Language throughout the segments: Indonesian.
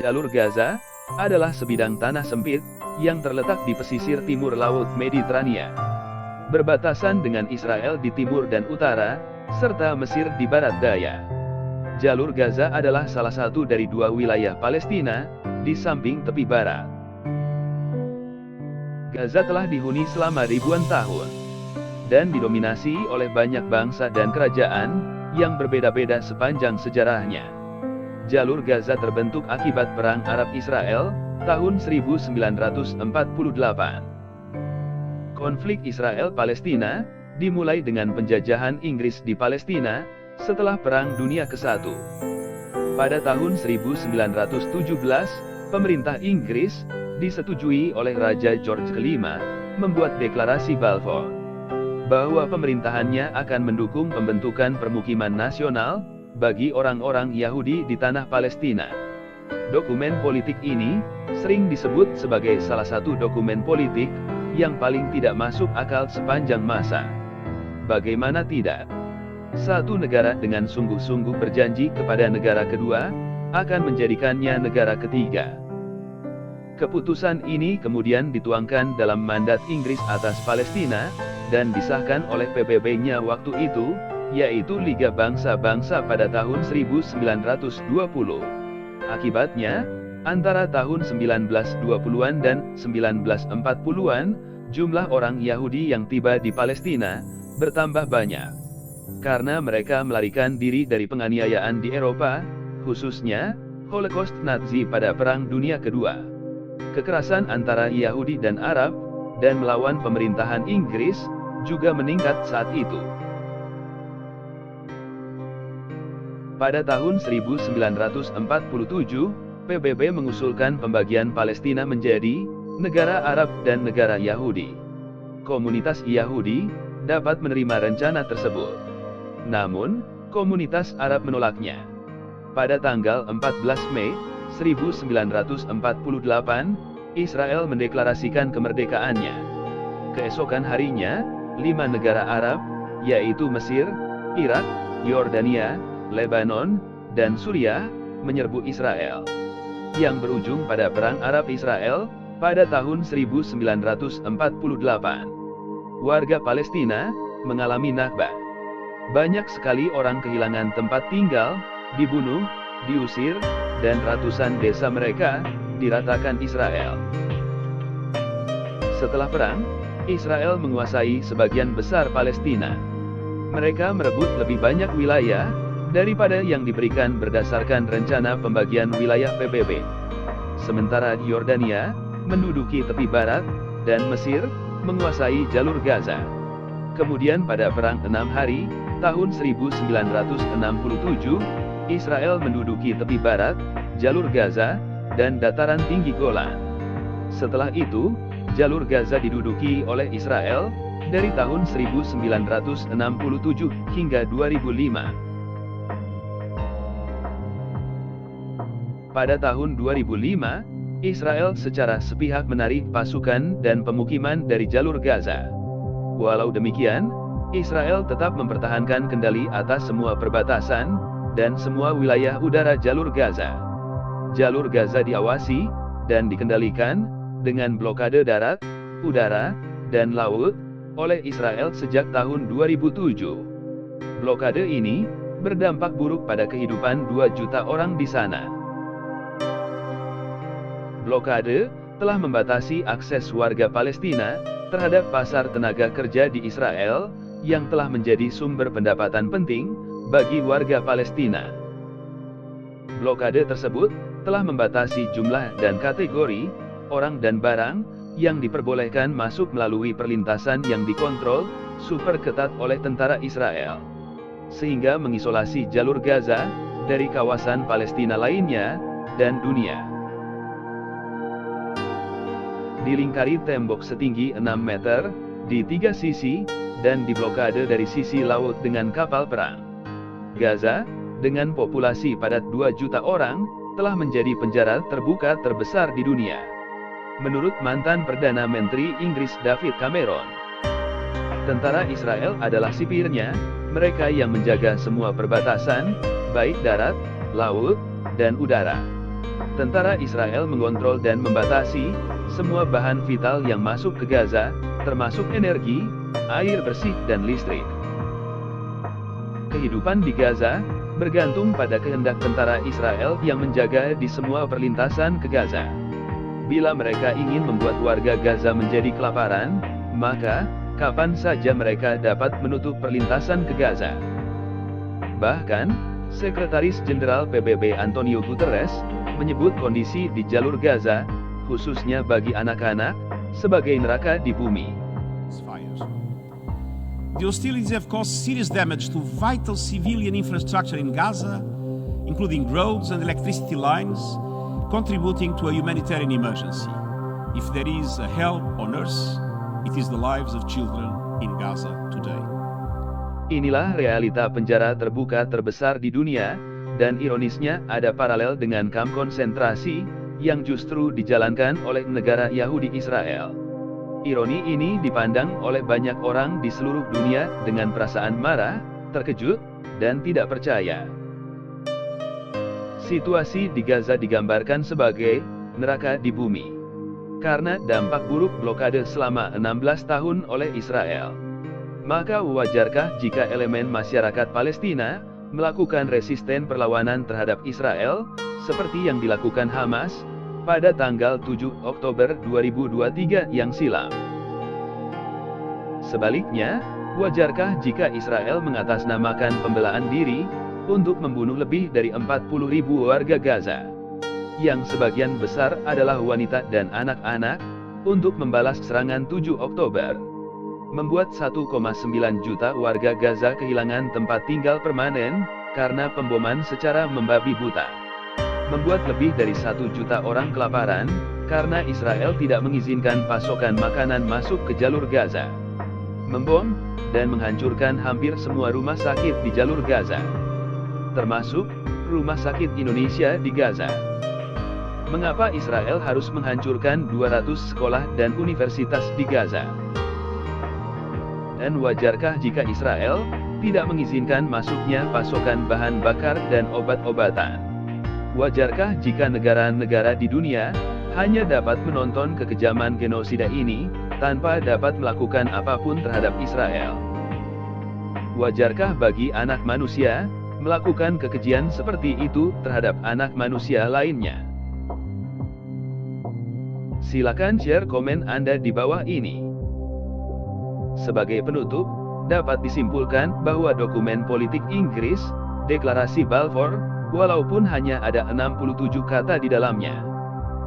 Jalur Gaza adalah sebidang tanah sempit yang terletak di pesisir timur Laut Mediterania, berbatasan dengan Israel di timur dan utara, serta Mesir di barat daya. Jalur Gaza adalah salah satu dari dua wilayah Palestina di samping tepi barat. Gaza telah dihuni selama ribuan tahun dan didominasi oleh banyak bangsa dan kerajaan yang berbeda-beda sepanjang sejarahnya. Jalur Gaza terbentuk akibat Perang Arab-Israel tahun 1948. Konflik Israel-Palestina dimulai dengan penjajahan Inggris di Palestina setelah Perang Dunia ke-1. Pada tahun 1917, pemerintah Inggris disetujui oleh Raja George V membuat deklarasi Balfour bahwa pemerintahannya akan mendukung pembentukan permukiman nasional bagi orang-orang Yahudi di tanah Palestina. Dokumen politik ini sering disebut sebagai salah satu dokumen politik yang paling tidak masuk akal sepanjang masa. Bagaimana tidak? Satu negara dengan sungguh-sungguh berjanji kepada negara kedua akan menjadikannya negara ketiga. Keputusan ini kemudian dituangkan dalam mandat Inggris atas Palestina dan disahkan oleh PBB-nya waktu itu, yaitu Liga Bangsa-Bangsa pada tahun 1920. Akibatnya, antara tahun 1920-an dan 1940-an, jumlah orang Yahudi yang tiba di Palestina bertambah banyak. Karena mereka melarikan diri dari penganiayaan di Eropa, khususnya Holocaust Nazi pada Perang Dunia Kedua. Kekerasan antara Yahudi dan Arab, dan melawan pemerintahan Inggris, juga meningkat saat itu. Pada tahun 1947, PBB mengusulkan pembagian Palestina menjadi negara Arab dan negara Yahudi. Komunitas Yahudi dapat menerima rencana tersebut. Namun, komunitas Arab menolaknya. Pada tanggal 14 Mei 1948, Israel mendeklarasikan kemerdekaannya. Keesokan harinya, 5 negara Arab, yaitu Mesir, Irak, Yordania, Lebanon, dan Suriah, menyerbu Israel, yang berujung pada Perang Arab-Israel pada tahun 1948. Warga Palestina mengalami Nakba. Banyak sekali orang kehilangan tempat tinggal, dibunuh, diusir, dan ratusan desa mereka diratakan Israel. Setelah perang, Israel menguasai sebagian besar Palestina. Mereka merebut lebih banyak wilayah daripada yang diberikan berdasarkan rencana pembagian wilayah PBB. Sementara Yordania menduduki tepi barat, dan Mesir menguasai jalur Gaza. Kemudian pada Perang 6 Hari, tahun 1967, Israel menduduki tepi barat, jalur Gaza, dan dataran tinggi Golan. Setelah itu, jalur Gaza diduduki oleh Israel dari tahun 1967 hingga 2005. Pada tahun 2005, Israel secara sepihak menarik pasukan dan pemukiman dari jalur Gaza. Walau demikian, Israel tetap mempertahankan kendali atas semua perbatasan dan semua wilayah udara jalur Gaza. Jalur Gaza diawasi dan dikendalikan dengan blokade darat, udara, dan laut oleh Israel sejak tahun 2007. Blokade ini berdampak buruk pada kehidupan 2 juta orang di sana. Blokade telah membatasi akses warga Palestina terhadap pasar tenaga kerja di Israel, yang telah menjadi sumber pendapatan penting bagi warga Palestina. Blokade tersebut telah membatasi jumlah dan kategori orang dan barang yang diperbolehkan masuk melalui perlintasan yang dikontrol super ketat oleh tentara Israel, sehingga mengisolasi jalur Gaza dari kawasan Palestina lainnya dan dunia. Dilingkari tembok setinggi 6 meter di 3 sisi dan diblokade dari sisi laut dengan kapal perang. Gaza, dengan populasi padat 2 juta orang, telah menjadi penjara terbuka terbesar di dunia. Menurut mantan Perdana Menteri Inggris David Cameron, tentara Israel adalah sipirnya, mereka yang menjaga semua perbatasan, baik darat, laut, dan udara. Tentara Israel mengontrol dan membatasi semua bahan vital yang masuk ke Gaza, termasuk energi, air bersih dan listrik. Kehidupan di Gaza bergantung pada kehendak tentara Israel yang menjaga di semua perlintasan ke Gaza. Bila mereka ingin membuat warga Gaza menjadi kelaparan, maka kapan saja mereka dapat menutup perlintasan ke Gaza. Bahkan, Sekretaris Jenderal PBB Antonio Guterres menyebut kondisi di jalur Gaza, khususnya bagi anak-anak, sebagai neraka di bumi. The hostilities have caused serious damage to vital civilian infrastructure in Gaza, including roads and electricity lines, contributing to a humanitarian emergency. If there is a hell on earth, it is the lives of children in Gaza today. Inilah realita penjara terbuka terbesar di dunia, dan ironisnya ada paralel dengan kamp konsentrasi, yang justru dijalankan oleh negara Yahudi Israel. Ironi ini dipandang oleh banyak orang di seluruh dunia dengan perasaan marah, terkejut, dan tidak percaya. Situasi di Gaza digambarkan sebagai neraka di bumi karena dampak buruk blokade selama 16 tahun oleh Israel. Maka wajarkah jika elemen masyarakat Palestina melakukan resisten perlawanan terhadap Israel, seperti yang dilakukan Hamas pada tanggal 7 Oktober 2023 yang silam? Sebaliknya, wajarkah jika Israel mengatasnamakan pembelaan diri untuk membunuh lebih dari 40.000 warga Gaza, yang sebagian besar adalah wanita dan anak-anak, untuk membalas serangan 7 Oktober? Membuat 1,9 juta warga Gaza kehilangan tempat tinggal permanen karena pemboman secara membabi buta. Membuat lebih dari 1 juta orang kelaparan karena Israel tidak mengizinkan pasokan makanan masuk ke jalur Gaza. Membom dan menghancurkan hampir semua rumah sakit di jalur Gaza, termasuk Rumah Sakit Indonesia di Gaza. Mengapa Israel harus menghancurkan 200 sekolah dan universitas di Gaza? Dan wajarkah jika Israel tidak mengizinkan masuknya pasokan bahan bakar dan obat-obatan? Wajarkah jika negara-negara di dunia hanya dapat menonton kekejaman genosida ini, tanpa dapat melakukan apapun terhadap Israel? Wajarkah bagi anak manusia melakukan kekejian seperti itu terhadap anak manusia lainnya? Silakan share komen Anda di bawah ini. Sebagai penutup, dapat disimpulkan bahwa dokumen politik Inggris, Deklarasi Balfour, walaupun hanya ada 67 kata di dalamnya,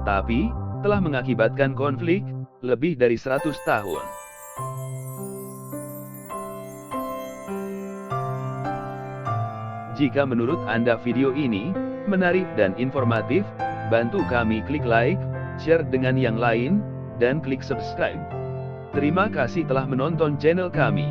tapi telah mengakibatkan konflik lebih dari 100 tahun. Jika menurut Anda video ini menarik dan informatif, bantu kami klik like, share dengan yang lain, dan klik subscribe. Terima kasih telah menonton channel kami.